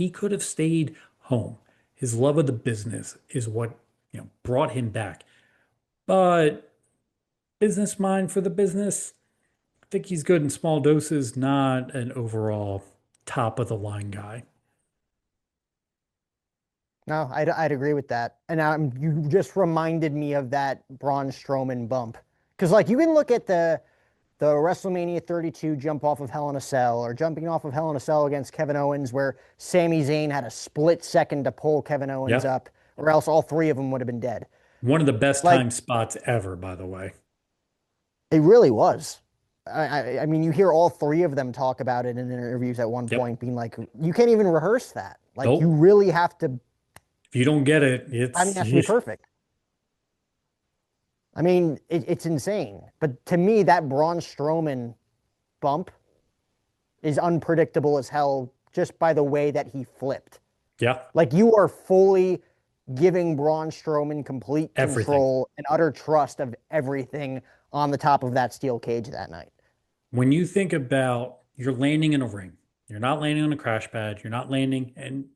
He could have stayed home. His love of the business is what, brought him back. But business mind for the business, I think he's good in small doses, not an overall top of the line guy. No, I'd agree with that. And you just reminded me of that Braun Strowman bump. Because like you can look at the WrestleMania 32 jump off of Hell in a Cell or jumping off of Hell in a Cell against Kevin Owens, where Sami Zayn had a split second to pull Kevin Owens Yeah. up, or else all three of them would have been dead. One of the best Like time spots ever, by the way. it really was. I mean, you hear all three of them talk about it in interviews at one Yep. point, being like, you can't even rehearse that. Like, you Nope. really have to. If you don't get it, Timing has to be perfect. I mean, it's insane. But to me, that Braun Strowman bump is unpredictable as hell just by the way that he flipped. yeah, Like you are fully giving Braun Strowman complete everything. control and utter trust of everything on the top of that steel cage that night. When you think about you're landing in a ring, you're not landing on a crash pad, you're not landing, and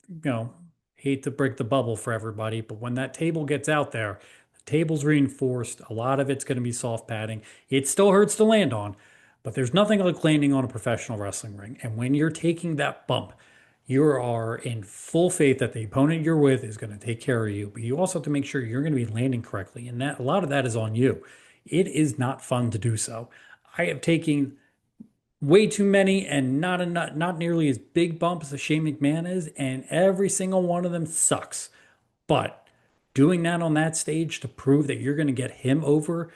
hate to break the bubble for everybody, but when that table gets out there, the table's reinforced. A lot of it's going to be soft padding. It still hurts to land on, but there's nothing like landing on a professional wrestling ring. And when you're taking that bump, you are in full faith that the opponent you're with is going to take care of you, but you also have to make sure you're going to be landing correctly. And that a lot of that is on you. It is not fun to do so. I have taken way too many and not nearly as big bumps as Shane McMahon is, and every single one of them sucks. But doing that on that stage to prove that you're going to get him over,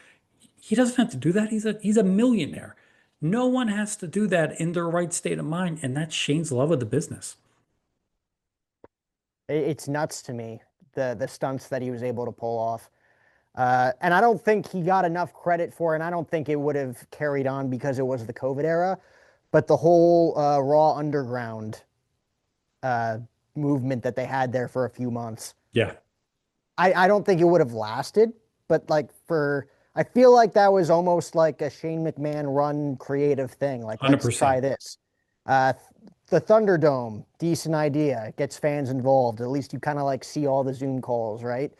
he doesn't have to do that. He's a millionaire. No one has to do that in their right state of mind, and that's Shane's love of the business. It's nuts to me the stunts that he was able to pull off. And I don't think he got enough credit for it, and I don't think it would have carried on because it was the COVID era. But the whole Raw Underground uh, movement that they had there for a few months, Yeah, I don't think it would have lasted. But like I feel like that was almost like a Shane McMahon run creative thing. Like, let's try 100%. this. Uh, the Thunderdome, decent idea. It gets fans involved. At least you kind of like see all the Zoom calls, right?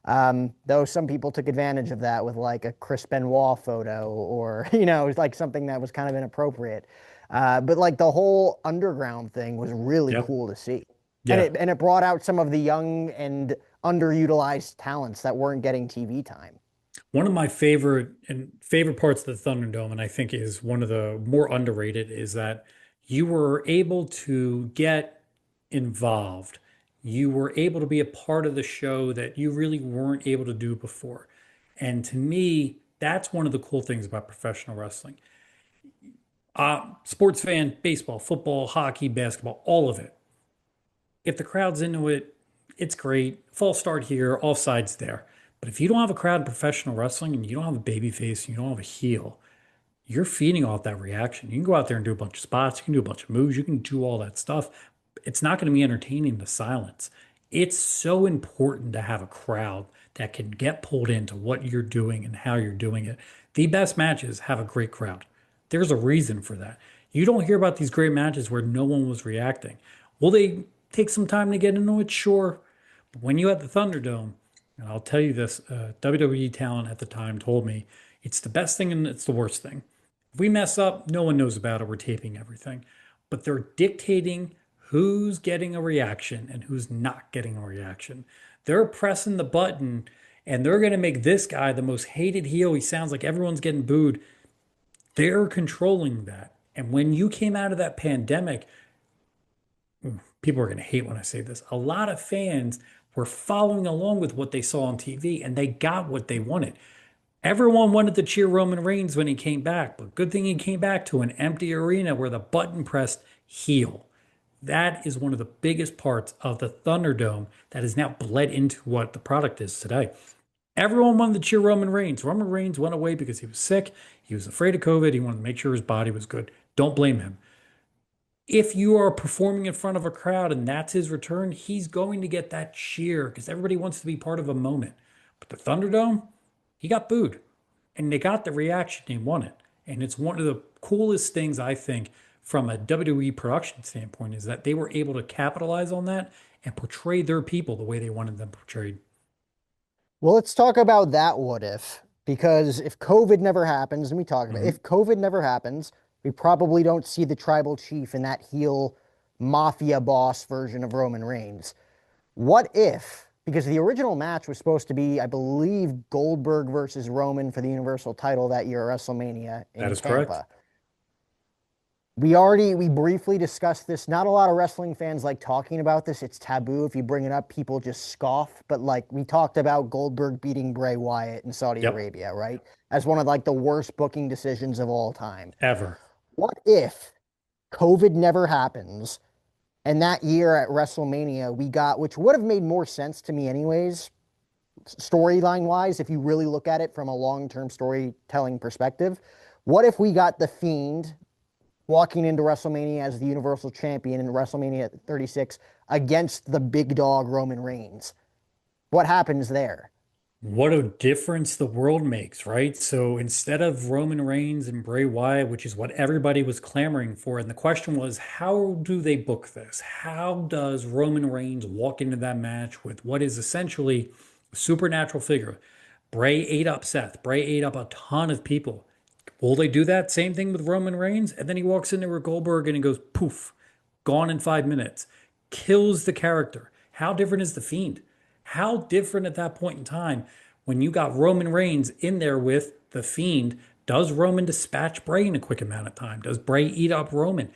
Though some people took advantage of that with like a Chris Benoit photo or, like something that was kind of inappropriate. But like the whole underground thing was really Yep. cool to see. And Yeah. it brought out some of the young and underutilized talents that weren't getting TV time. One of my favorite parts of the Thunderdome, and I think is one of the more underrated, is that you were able to get involved. You were able to be a part of the show that you really weren't able to do before. And to me, that's one of the cool things about professional wrestling. Sports fan, baseball, football, hockey, basketball, all of it. If the crowd's into it, it's great. False start here, all sides there. But if you don't have a crowd in professional wrestling and you don't have a baby face, you don't have a heel, you're feeding off that reaction. You can go out there and do a bunch of spots, you can do a bunch of moves, you can do all that stuff. It's not going to be entertaining the silence. It's so important to have a crowd that can get pulled into what you're doing and how you're doing it. The best matches have a great crowd. There's a reason for that. You don't hear about these great matches where no one was reacting. Will they take some time to get into it? Sure. But when you had the Thunderdome, and I'll tell you this, WWE talent at the time told me it's the best thing and it's the worst thing. If we mess up, no one knows about it. We're taping everything. But they're dictating who's getting a reaction and who's not getting a reaction. They're pressing the button and they're going to make this guy the most hated heel. He sounds like everyone's getting booed. They're controlling that. And when you came out of that pandemic, people are going to hate when I say this. A lot of fans were following along with what they saw on TV and they got what they wanted. Everyone wanted to cheer Roman Reigns when he came back, but good thing he came back to an empty arena where the button pressed heel. That is one of the biggest parts of the Thunderdome that has now bled into what the product is today. Everyone wanted to cheer Roman Reigns. Roman Reigns went away because he was sick. He was afraid of COVID. He wanted to make sure his body was good. Don't blame him. If you are performing in front of a crowd and that's his return, he's going to get that cheer because everybody wants to be part of a moment. But the Thunderdome, he got booed and they got the reaction they wanted. And it's one of the coolest things I think from a WWE production standpoint is that they were able to capitalize on that and portray their people the way they wanted them portrayed. Well, let's talk about that what if. Because if COVID never happens, and we talk about Mhm. if COVID never happens, we probably don't see the tribal chief in that heel mafia boss version of Roman Reigns. What if, because the original match was supposed to be, I believe, Goldberg versus Roman for the Universal title that year at WrestleMania That in is correct. Tampa. We briefly discussed this. Not a lot of wrestling fans like talking about this. It's taboo. If you bring it up, people just scoff. But like we talked about Goldberg beating Bray Wyatt in Saudi Yep. Arabia, right? As one of like the worst booking decisions of all time. Ever. What if COVID never happens and that year at WrestleMania we got, which would have made more sense to me anyways, storyline wise, if you really look at it from a long-term storytelling perspective. What if we got the Fiend walking into WrestleMania as the Universal Champion in WrestleMania 36 against the big dog Roman Reigns? What happens there? What a difference the world makes, right? So instead of Roman Reigns and Bray Wyatt, which is what everybody was clamoring for, and the question was, how do they book this? How does Roman Reigns walk into that match with what is essentially a supernatural figure? Bray ate up Seth. Bray ate up a ton of people. Will they do that same thing with Roman Reigns? And then he walks in there with Goldberg and he goes, poof, gone in 5 minutes. Kills the character. How different is The Fiend? How different at that point in time when you got Roman Reigns in there with The Fiend? Does Roman dispatch Bray in a quick amount of time? Does Bray eat up Roman?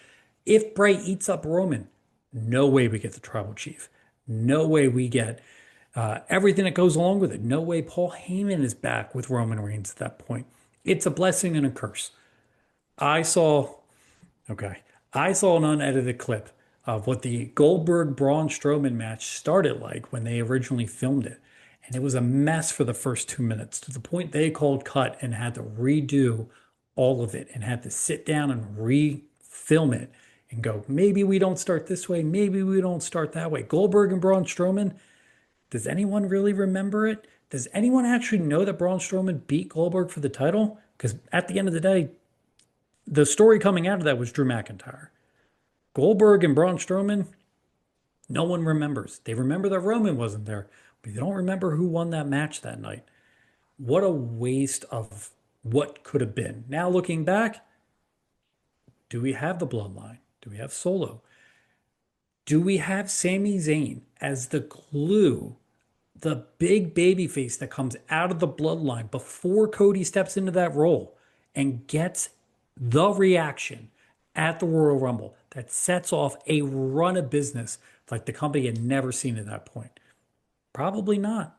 If Bray eats up Roman, no way we get the tribal chief. No way we get everything that goes along with it. No way Paul Heyman is back with Roman Reigns at that point. It's a blessing and a curse. I saw, okay, I saw an unedited clip of what the Goldberg Braun Strowman match started like when they originally filmed it. And it was a mess for the first 2 minutes to the point they called cut and had to redo all of it and had to sit down and refilm it and go, maybe we don't start this way, maybe we don't start that way. Goldberg and Braun Strowman, does anyone really remember it? Does anyone actually know that Braun Strowman beat Goldberg for the title? Because at the end of the day, the story coming out of that was Drew McIntyre. Goldberg and Braun Strowman, no one remembers. They remember that Roman wasn't there, but they don't remember who won that match that night. What a waste of what could have been. Now looking back, do we have the bloodline? Do we have Solo? Do we have Sami Zayn as the glue, the big baby face that comes out of the bloodline before Cody steps into that role and gets the reaction at the Royal Rumble that sets off a run of business like the company had never seen at that point? Probably not.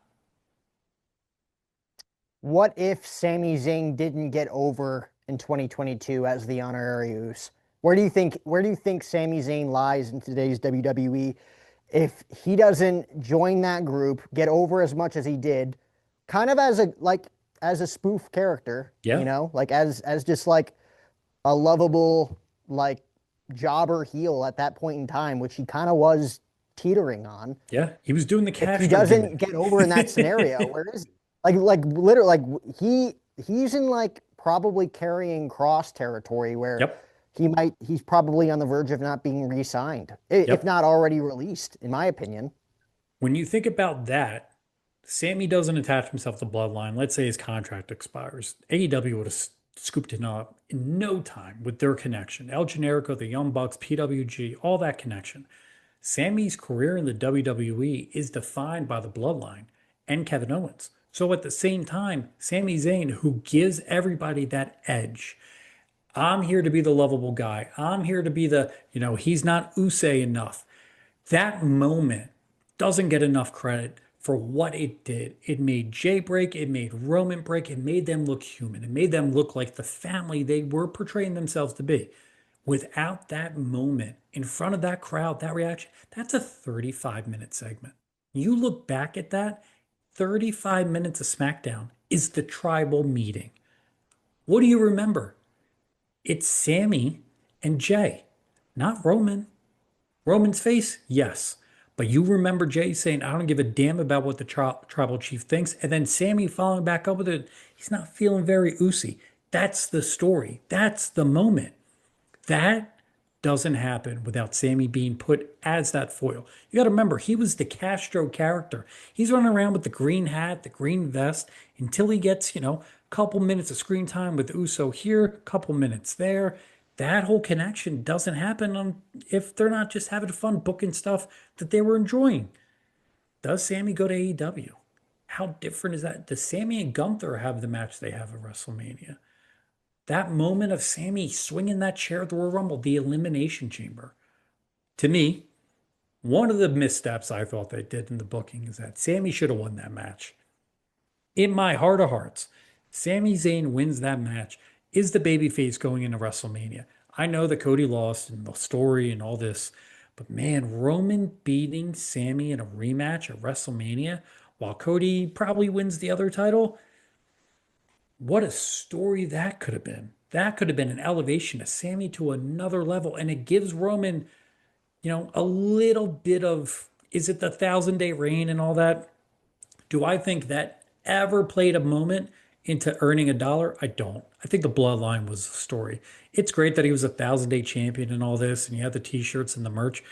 What if Sami Zayn didn't get over in 2022 as the honorary Uce? Where do you think Sami Zayn lies in today's WWE if he doesn't join that group, get over as much as he did, kind of as a spoof character, Yeah. like as just like a lovable like jobber heel at that point in time, which he kind of was teetering on. Yeah. He was doing the If he Castro doesn't gimmick. get over in that scenario, where is he? Like literally, like he's in like probably carrying cross territory where Yep. he's probably on the verge of not being re-signed, if Yep. not already released, in my opinion. When you think about that, Sammy doesn't attach himself to Bloodline. Let's say his contract expires. AEW would have scooped him up in no time with their connection. El Generico, the Young Bucks, PWG, all that connection. Sammy's career in the WWE is defined by the Bloodline and Kevin Owens. So at the same time, Sami Zayn, who gives everybody that edge, I'm here to be the lovable guy. I'm here to be he's not Use enough. That moment doesn't get enough credit for what it did. It made Jay break, it made Roman break, it made them look human, it made them look like the family they were portraying themselves to be. Without that moment in front of that crowd, that reaction, that's a 35-minute segment. You look back at that, 35 minutes of SmackDown is the tribal meeting. What do you remember? It's Sammy and Jay, not Roman. Roman's face, yes. But you remember Jay saying, I don't give a damn about what the tribal chief thinks. And then Sammy following back up with it, he's not feeling very oozy. That's the story. That's the moment. That doesn't happen without Sammy being put as that foil. You got to remember, he was the Castro character. He's running around with the green hat, the green vest, until he gets, a couple minutes of screen time with Uso here, couple minutes there. That whole connection doesn't happen if they're not just having fun booking stuff that they were enjoying. Does Sammy go to AEW? How different is that? Does Sammy and Gunther have the match they have at WrestleMania? That moment of Sammy swinging that chair at the Royal Rumble, the Elimination Chamber. To me, one of the missteps I thought they did in the booking is that Sammy should have won that match. In my heart of hearts, Sami Zayn wins that match, is the babyface going into WrestleMania. I know that Cody lost and the story and all this, but man, Roman beating Sammy in a rematch at WrestleMania while Cody probably wins the other title, what a story that could have been. That could have been an elevation of Sammy to another level. And it gives Roman, a little bit of, is it the 1,000-day reign and all that? Do I think that ever played a moment into earning a dollar? I don't. I think the bloodline was the story. It's great that he was a 1,000-day champion and all this, and you had the t-shirts and the merch.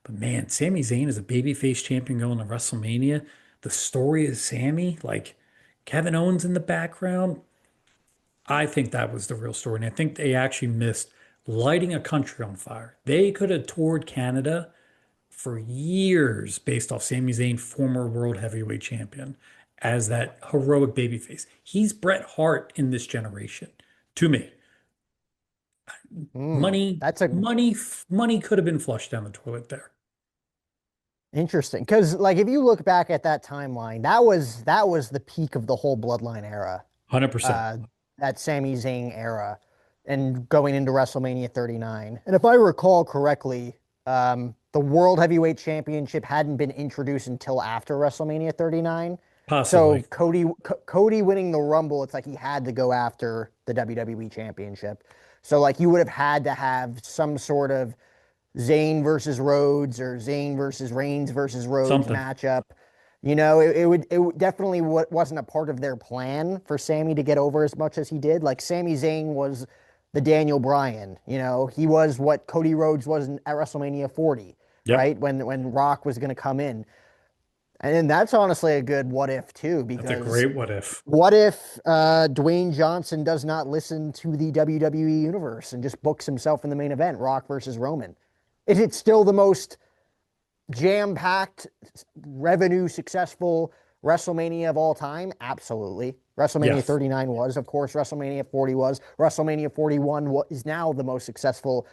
But man, Sami Zayn is a babyface champion going to WrestleMania. The story is Sammy, like Kevin Owens in the background. I think that was the real story. And I think they actually missed lighting a country on fire. They could have toured Canada for years based off Sami Zayn, former world heavyweight champion, as that heroic babyface. He's Bret Hart in this generation, to me. Money, That's a money could have been flushed down the toilet there. interesting because like if you look back at that timeline, that was the peak of the whole Bloodline era. 100%. uh, that Sami Zayn era and going into WrestleMania 39. And if I recall correctly, the World Heavyweight Championship hadn't been introduced until after WrestleMania 39. So Possibly. Cody winning the Rumble, it's like he had to go after the WWE Championship. So like you would have had to have some sort of Zayn versus Rhodes or Zayn versus Reigns versus Rhodes Something. matchup. It definitely wasn't a part of their plan for Sammy to get over as much as he did. Like Sami Zayn was the Daniel Bryan, he was what Cody Rhodes was at WrestleMania 40, Yep. right? When Rock was going to come in. And that's honestly a good what if too, That's a because great what if. what if Dwayne Johnson does not listen to the WWE universe and just books himself in the main event, Rock versus Roman? Is it still the most jam-packed, revenue successful WrestleMania of all time? Absolutely. WrestleMania Yes. 39 was, of course. WrestleMania 40 was. WrestleMania 41 is now the most successful